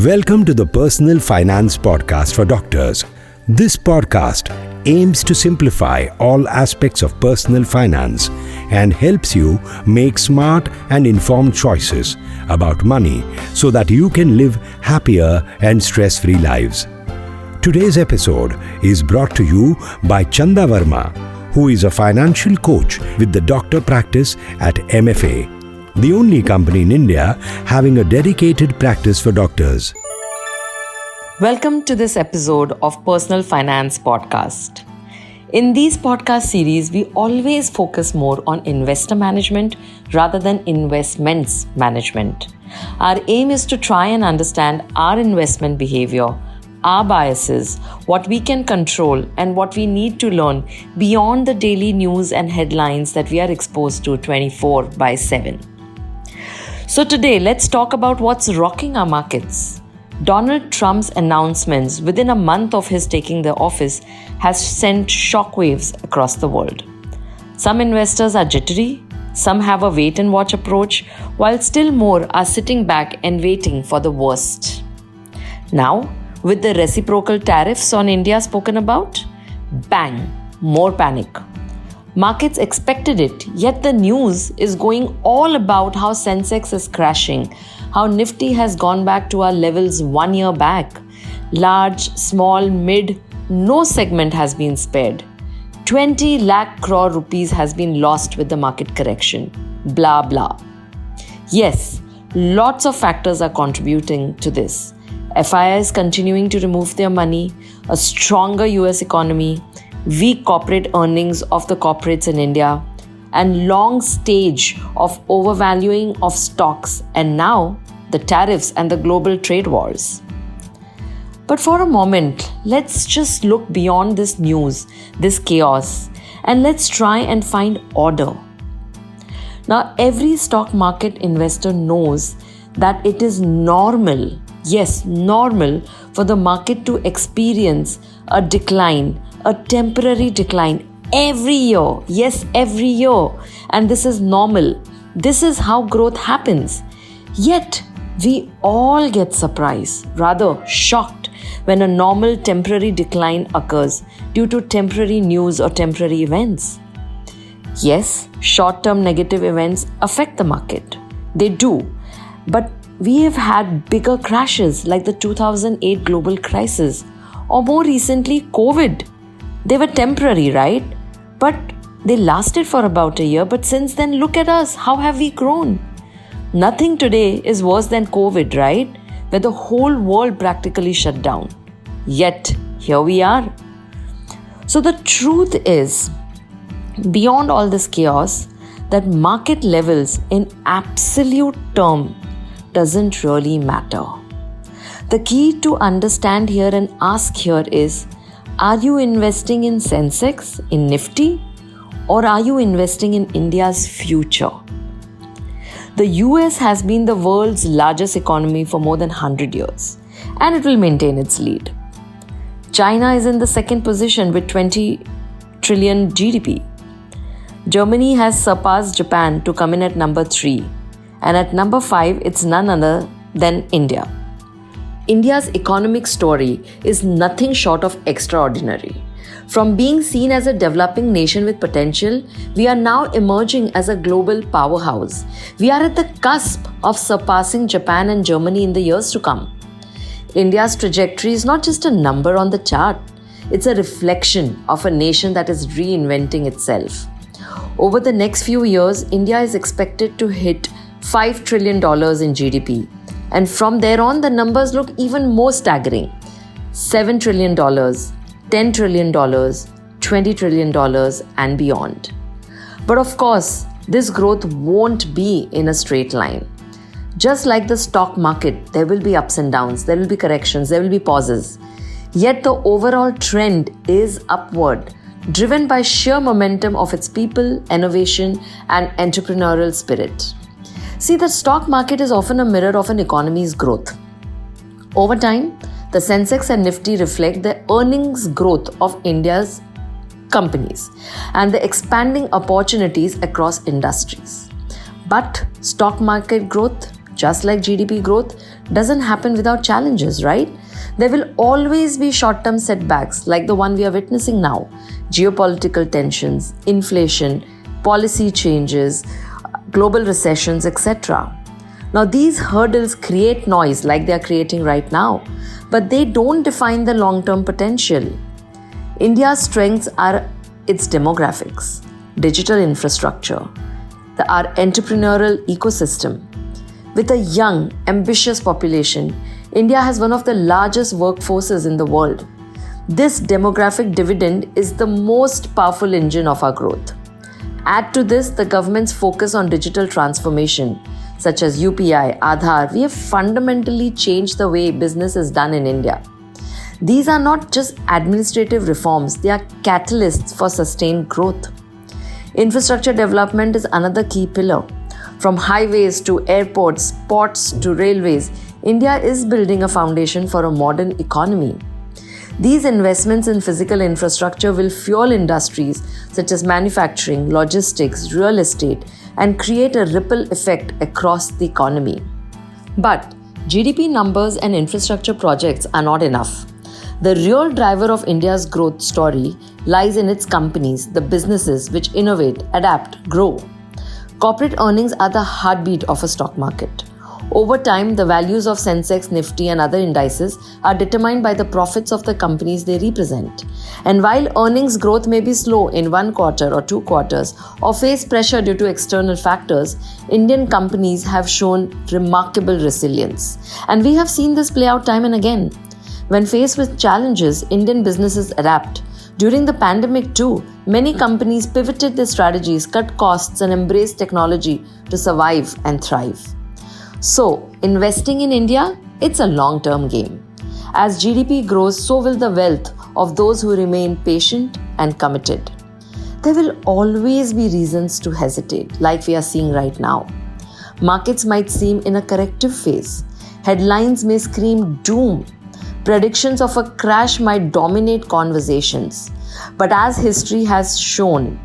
Welcome to the Personal Finance Podcast for Doctors. This podcast aims to simplify all aspects of personal finance and helps you make smart and informed choices about money so that you can live happier and stress-free lives. Today's episode is brought to you by Chanda Verma, who is a financial coach with the doctor practice at MFA, the only company in India having a dedicated practice for doctors. Welcome to this episode of Personal Finance Podcast. In these podcast series, we always focus more on investor management rather than investments management. Our aim is to try and understand our investment behavior, our biases, what we can control, and what we need to learn beyond the daily news and headlines that we are exposed to 24/7. So today, let's talk about what's rocking our markets. Donald Trump's announcements within a month of his taking the office has sent shockwaves across the world. Some investors are jittery, some have a wait-and-watch approach, while still more are sitting back and waiting for the worst. Now, with the reciprocal tariffs on India spoken about, bang, more panic. Markets expected it, yet the news is going all about how Sensex is crashing, how Nifty has gone back to our levels 1 year back. Large, small, mid, no segment has been spared. 20 lakh crore rupees has been lost with the market correction. Blah, blah. Yes, lots of factors are contributing to this. FII is continuing to remove their money, a stronger US economy, weak corporate earnings of the corporates in India, and long stage of overvaluing of stocks, and now the tariffs and the global trade wars. But for a moment, let's just look beyond this news, this chaos, and let's try and find order. Now, every stock market investor knows that it is normal, yes, normal for the market to experience a decline, a temporary decline every year. Yes, every year. And this is normal. This is how growth happens. Yet, we all get surprised, rather shocked, when a normal temporary decline occurs due to temporary news or temporary events. Yes, short-term negative events affect the market. They do. But we have had bigger crashes like the 2008 global crisis, or more recently, COVID. They were temporary, right? But they lasted for about a year. But since then, look at us. How have we grown? Nothing today is worse than COVID, right? Where the whole world practically shut down. Yet, here we are. So the truth is, beyond all this chaos, that market levels in absolute term doesn't really matter. The key to understand here and ask here is, are you investing in Sensex, in Nifty, or are you investing in India's future? The US has been the world's largest economy for more than 100 years, and it will maintain its lead. China is in the second position with 20 trillion GDP. Germany has surpassed Japan to come in at number 3, and at number 5, it's none other than India. India's economic story is nothing short of extraordinary. From being seen as a developing nation with potential, we are now emerging as a global powerhouse. We are at the cusp of surpassing Japan and Germany in the years to come. India's trajectory is not just a number on the chart. It's a reflection of a nation that is reinventing itself. Over the next few years, India is expected to hit $5 trillion in GDP. And from there on, the numbers look even more staggering. $7 trillion, $10 trillion, $20 trillion, and beyond. But of course, this growth won't be in a straight line. Just like the stock market, there will be ups and downs, there will be corrections, there will be pauses. Yet the overall trend is upward, driven by sheer momentum of its people, innovation, and entrepreneurial spirit. See, the stock market is often a mirror of an economy's growth. Over time, the Sensex and Nifty reflect the earnings growth of India's companies and the expanding opportunities across industries. But stock market growth, just like GDP growth, doesn't happen without challenges, right? There will always be short-term setbacks like the one we are witnessing now. Geopolitical tensions, inflation, policy changes, global recessions, etc. Now, these hurdles create noise like they are creating right now, but they don't define the long-term potential. India's strengths are its demographics, digital infrastructure, our entrepreneurial ecosystem. With a young, ambitious population, India has one of the largest workforces in the world. This demographic dividend is the most powerful engine of our growth. Add to this the government's focus on digital transformation, such as UPI, Aadhaar. We have fundamentally changed the way business is done in India. These are not just administrative reforms, they are catalysts for sustained growth. Infrastructure development is another key pillar. From highways to airports, ports to railways, India is building a foundation for a modern economy. These investments in physical infrastructure will fuel industries such as manufacturing, logistics, real estate, and create a ripple effect across the economy. But GDP numbers and infrastructure projects are not enough. The real driver of India's growth story lies in its companies, the businesses which innovate, adapt, grow. Corporate earnings are the heartbeat of a stock market. Over time, the values of Sensex, Nifty and other indices are determined by the profits of the companies they represent. And while earnings growth may be slow in 1 quarter or 2 quarters or face pressure due to external factors, Indian companies have shown remarkable resilience. And we have seen this play out time and again. When faced with challenges, Indian businesses adapt. During the pandemic too, many companies pivoted their strategies, cut costs and embraced technology to survive and thrive. So, investing in India, it's a long-term game. As GDP grows, so will the wealth of those who remain patient and committed. There will always be reasons to hesitate, like we are seeing right now. Markets might seem in a corrective phase. Headlines may scream doom. Predictions of a crash might dominate conversations. But as history has shown,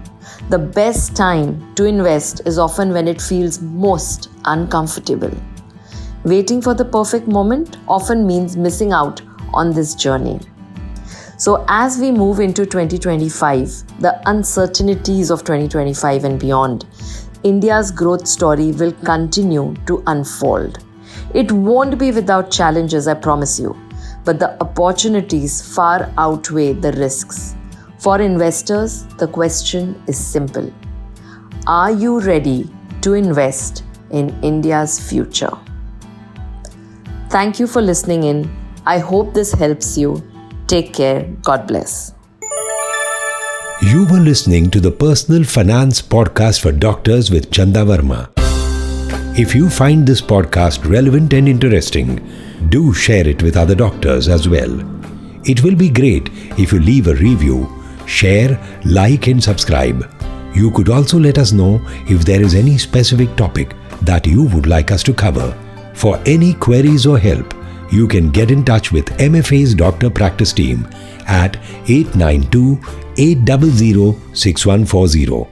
the best time to invest is often when it feels most uncomfortable. Waiting for the perfect moment often means missing out on this journey. So as we move into 2025, the uncertainties of 2025 and beyond, India's growth story will continue to unfold. It won't be without challenges, I promise you, but the opportunities far outweigh the risks. For investors, the question is simple. Are you ready to invest in India's future? Thank you for listening in. I hope this helps you. Take care. God bless. You were listening to the Personal Finance Podcast for Doctors with Chanda Verma. If you find this podcast relevant and interesting, do share it with other doctors as well. It will be great if you leave a review, share, like and subscribe. You could also let us know if there is any specific topic that you would like us to cover. For any queries or help, you can get in touch with MFA's doctor practice team at 892-800-6140.